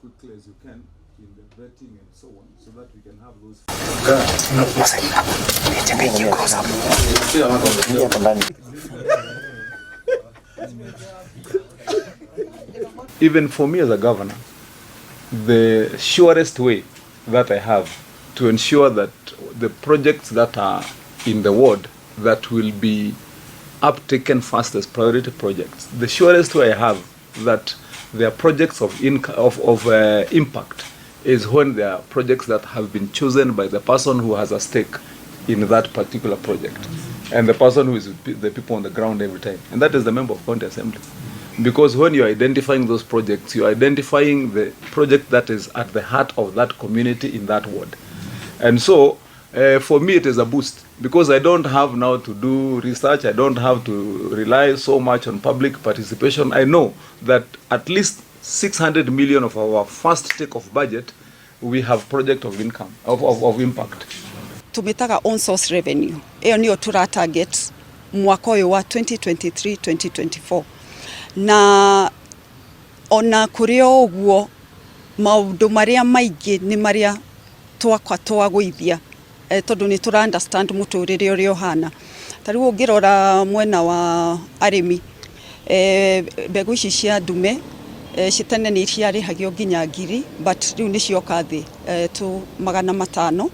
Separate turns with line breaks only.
quickly as you can in the vetting and so on, so that we can have those. Even for me as a governor, the surest way that I have to ensure that the projects that are in the ward that will be uptaken first as priority projects, the surest way I have that they are projects of impact is when they are projects that have been chosen by the person who has a stake in that particular project and the person who is the people on the ground every time, and that is the member of county assembly. Because when you are identifying those projects, you are identifying the project that is at the heart of that community in that ward. And so for me it is a boost, because I don't have now to do research, I don't have to rely so much on public participation. I know that at least 600 million of our first take of budget, we have project of income, of impact.
Tumetaga on source revenue. Eo niyo tura target mwaka uyu wa 2023-2024. Na ona kurio uguo maundu maria maingi ni maria twagwithia tondu ni tura understand muturire uri ohana. Tariu ungirora mwena wa arimi mbegu ici cia ndume citene ni ciarihagio nginya ngiri, but riu ni cioka thi tu 500